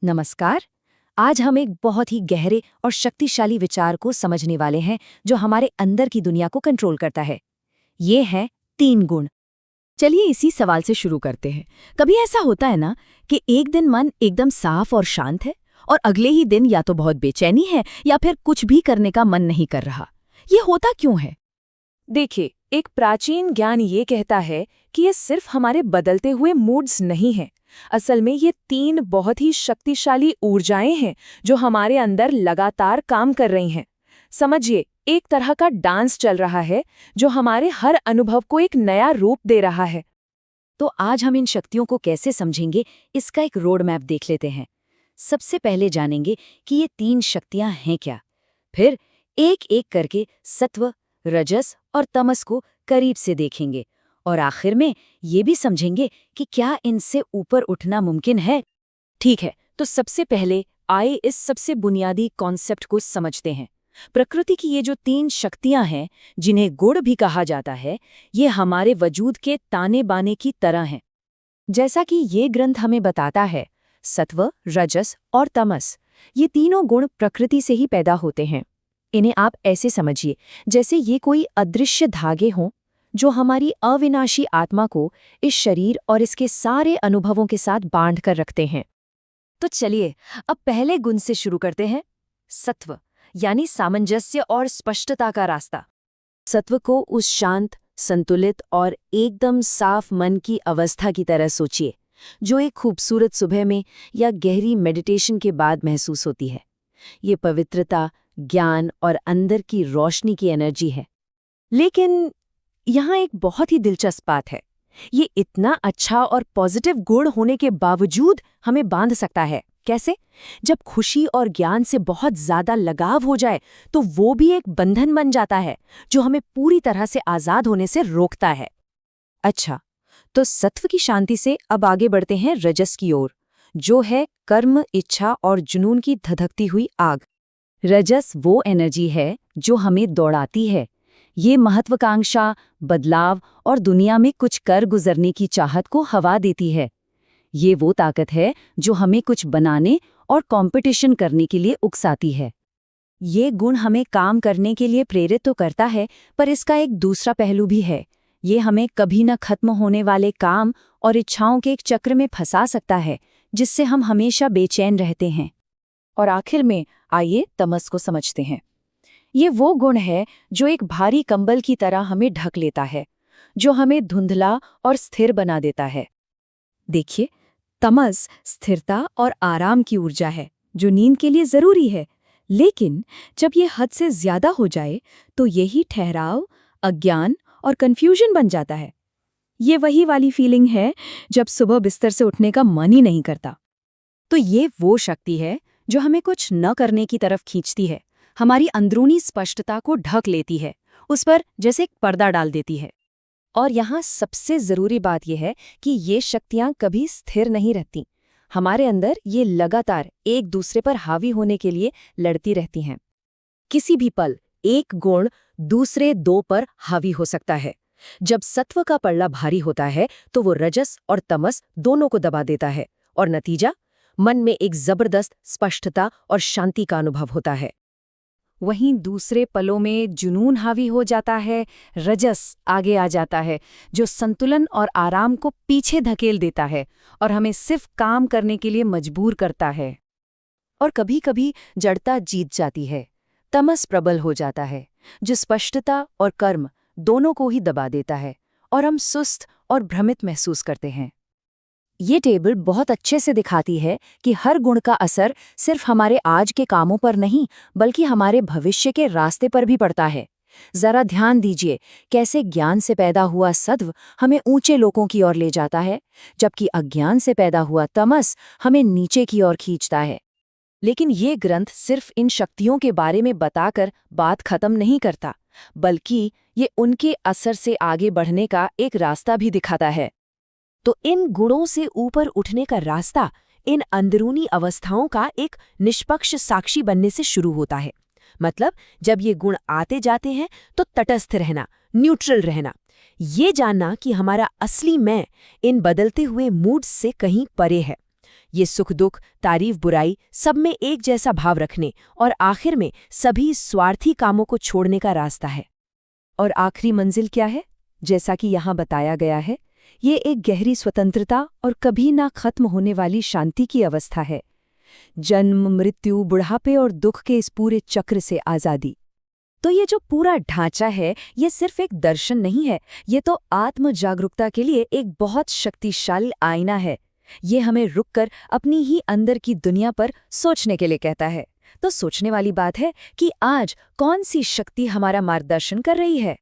नमस्कार। आज हम एक बहुत ही गहरे और शक्तिशाली विचार को समझने वाले हैं जो हमारे अंदर की दुनिया को कंट्रोल करता है। ये हैं 3 गुण। चलिए इसी सवाल से शुरू करते हैं। कभी ऐसा होता है ना कि एक दिन मन एकदम साफ और शांत है और अगले ही दिन या तो बहुत बेचैनी है या फिर कुछ भी करने का मन नहीं कर रहा। ये होता क्यों है? देखिए, एक प्राचीन ज्ञान ये कहता है कि ये सिर्फ हमारे बदलते हुए मूड्स नहीं हैं। असल में ये 3 बहुत ही शक्तिशाली ऊर्जाएं हैं जो हमारे अंदर लगातार काम कर रही हैं। समझिए, एक तरह का डांस चल रहा है जो हमारे हर अनुभव को एक नया रूप दे रहा है। तो आज हम इन शक्तियों को कैसे समझेंगे, इसका एक रोड मैप देख लेते हैं। सबसे पहले जानेंगे कि ये 3 शक्तियां हैं क्या। फिर एक-एक करके सत्व, रजस और तमस को करीब से देखेंगे और आखिर में ये भी समझेंगे कि क्या इनसे ऊपर उठना मुमकिन है। ठीक है, तो सबसे पहले आइए इस सबसे बुनियादी कॉन्सेप्ट को समझते हैं। प्रकृति की ये जो 3 शक्तियां हैं, जिन्हें गुण भी कहा जाता है, ये हमारे वजूद के ताने बाने की तरह हैं। जैसा कि ये ग्रंथ हमें बताता है, सत्व, रजस और तमस, ये तीनों गुण प्रकृति से ही पैदा होते हैं। इन्हें आप ऐसे समझिए जैसे ये कोई अदृश्य धागे हों जो हमारी अविनाशी आत्मा को इस शरीर और इसके सारे अनुभवों के साथ बांध कर रखते हैं। तो चलिए अब पहले गुण से शुरू करते हैं। सत्व यानी सामंजस्य और स्पष्टता का रास्ता। सत्व को उस शांत, संतुलित और एकदम साफ मन की अवस्था की तरह सोचिए जो एक खूबसूरत सुबह में या गहरी मेडिटेशन के बाद महसूस होती है। ये पवित्रता, ज्ञान और अंदर की रोशनी की एनर्जी है। लेकिन यहाँ एक बहुत ही दिलचस्प बात है। ये इतना अच्छा और पॉजिटिव गुण होने के बावजूद हमें बांध सकता है। कैसे? जब खुशी और ज्ञान से बहुत ज्यादा लगाव हो जाए तो वो भी एक बंधन बन जाता है जो हमें पूरी तरह से आजाद होने से रोकता है। अच्छा, तो सत्व की शांति से अब आगे बढ़ते हैं रजस की ओर, जो है कर्म, इच्छा और जुनून की धधकती हुई आग। रजस वो एनर्जी है जो हमें दौड़ाती है। ये महत्वाकांक्षा, बदलाव और दुनिया में कुछ कर गुजरने की चाहत को हवा देती है। ये वो ताकत है जो हमें कुछ बनाने और कंपटीशन करने के लिए उकसाती है। ये गुण हमें काम करने के लिए प्रेरित तो करता है, पर इसका एक दूसरा पहलू भी है। ये हमें कभी न खत्म होने वाले काम और इच्छाओं के एक चक्र में फंसा सकता है, जिससे हम हमेशा बेचैन रहते हैं। और आखिर में आइए तमस को समझते हैं। ये वो गुण है जो एक भारी कंबल की तरह हमें ढक लेता है, जो हमें धुंधला और स्थिर बना देता है। देखिए, तमस स्थिरता और आराम की ऊर्जा है जो नींद के लिए जरूरी है। लेकिन जब ये हद से ज्यादा हो जाए तो यही ठहराव, अज्ञान और कंफ्यूजन बन जाता है। ये वही वाली फीलिंग है जब सुबह बिस्तर से उठने का मन ही नहीं करता। तो ये वो शक्ति है जो हमें कुछ न करने की तरफ खींचती है, हमारी अंदरूनी स्पष्टता को ढक लेती है, उस पर जैसे एक पर्दा डाल देती है। और यहाँ सबसे जरूरी बात यह है कि ये शक्तियाँ कभी स्थिर नहीं रहती। हमारे अंदर ये लगातार एक दूसरे पर हावी होने के लिए लड़ती रहती हैं। किसी भी पल एक गुण दूसरे 2 पर हावी हो सकता है। जब सत्व का पल्ला भारी होता है तो वो रजस और तमस दोनों को दबा देता है और नतीजा, मन में एक जबरदस्त स्पष्टता और शांति का अनुभव होता है। वहीं दूसरे पलों में जुनून हावी हो जाता है, रजस आगे आ जाता है, जो संतुलन और आराम को पीछे धकेल देता है और हमें सिर्फ काम करने के लिए मजबूर करता है। और कभी-कभी जड़ता जीत जाती है, तमस प्रबल हो जाता है, जो स्पष्टता और कर्म दोनों को ही दबा देता है और हम सुस्त और भ्रमित महसूस करते हैं। ये टेबल बहुत अच्छे से दिखाती है कि हर गुण का असर सिर्फ हमारे आज के कामों पर नहीं, बल्कि हमारे भविष्य के रास्ते पर भी पड़ता है। जरा ध्यान दीजिए कैसे ज्ञान से पैदा हुआ सत्व हमें ऊंचे लोकों की ओर ले जाता है, जबकि अज्ञान से पैदा हुआ तमस हमें नीचे की ओर खींचता है। लेकिन ये ग्रंथ सिर्फ इन शक्तियों के बारे में बताकर बात खत्म नहीं करता, बल्कि ये उनके असर से आगे बढ़ने का एक रास्ता भी दिखाता है। तो इन गुणों से ऊपर उठने का रास्ता इन अंदरूनी अवस्थाओं का एक निष्पक्ष साक्षी बनने से शुरू होता है। मतलब जब ये गुण आते जाते हैं तो तटस्थ रहना, न्यूट्रल रहना, ये जानना कि हमारा असली मैं इन बदलते हुए मूड्स से कहीं परे है। ये सुख दुख, तारीफ बुराई, सब में एक जैसा भाव रखने और आखिर में सभी स्वार्थी कामों को छोड़ने का रास्ता है। और आखिरी मंजिल क्या है? जैसा कि यहाँ बताया गया है, ये एक गहरी स्वतंत्रता और कभी ना खत्म होने वाली शांति की अवस्था है। जन्म, मृत्यु, बुढ़ापे और दुख के इस पूरे चक्र से आज़ादी। तो ये जो पूरा ढांचा है, ये सिर्फ एक दर्शन नहीं है, ये तो आत्म जागरूकता के लिए एक बहुत शक्तिशाली आईना है। ये हमें रुककर अपनी ही अंदर की दुनिया पर सोचने के लिए कहता है। तो सोचने वाली बात है कि आज कौन सी शक्ति हमारा मार्गदर्शन कर रही है।